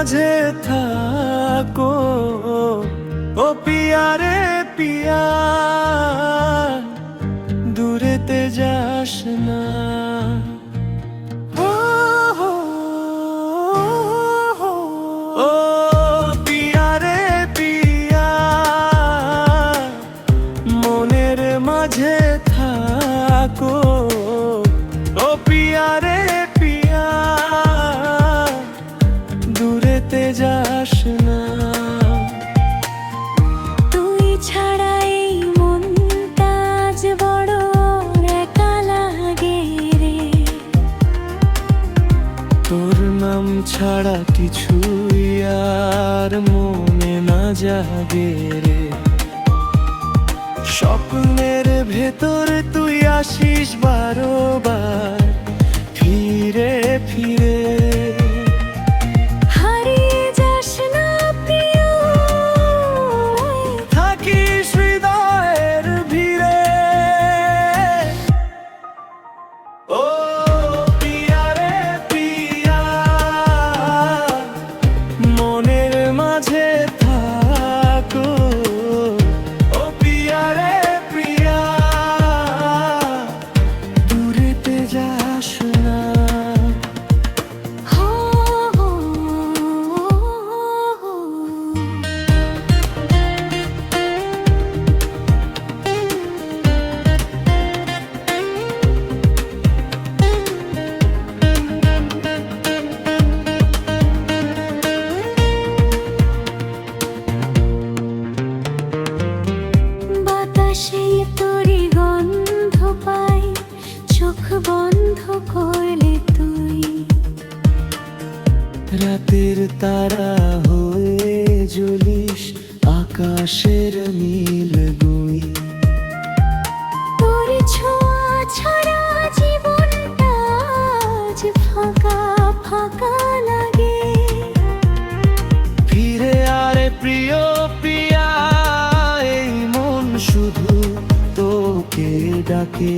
মাঝে থাকো ও পিয়া রে পিয়া, দূরেতে যাস না। ও পিয়া রে পিয়া, মনের মাঝে থাকো ও পিয়া রে পিয়া, দূরেতে যাস না। তুই ছাড়া এই মনটা আজ বড় একা লাগে রে। তোর নাম ছাড়া কিছুই আর মনে না জাগে রে। স্বপ্নের ভেতর তুই আসিস বারবার ফিরে ফিরে। হারিয়ে যাস না প্রিয়, থাকিস হৃদয়ের ভিড়ে। ও পিয়া রে পিয়া, মনের মাঝে থাকো ও পিয়া রে পিয়া, দূরেতে যাস না। হো হো হো। বাতাসে তোরই গন্ধ পাই, চোখ বন্ধ করলে তুই। রাতের তারা হয়ে জ্বলিস আকাশের নীল গুই। তোর ছোঁয়া ছাড়া জীবনটা আজ ফাঁকা ফাঁকা লাগে। ফিরে আরে প্রিয় পিয়া, এই মন শুধু তোকে ডাকে।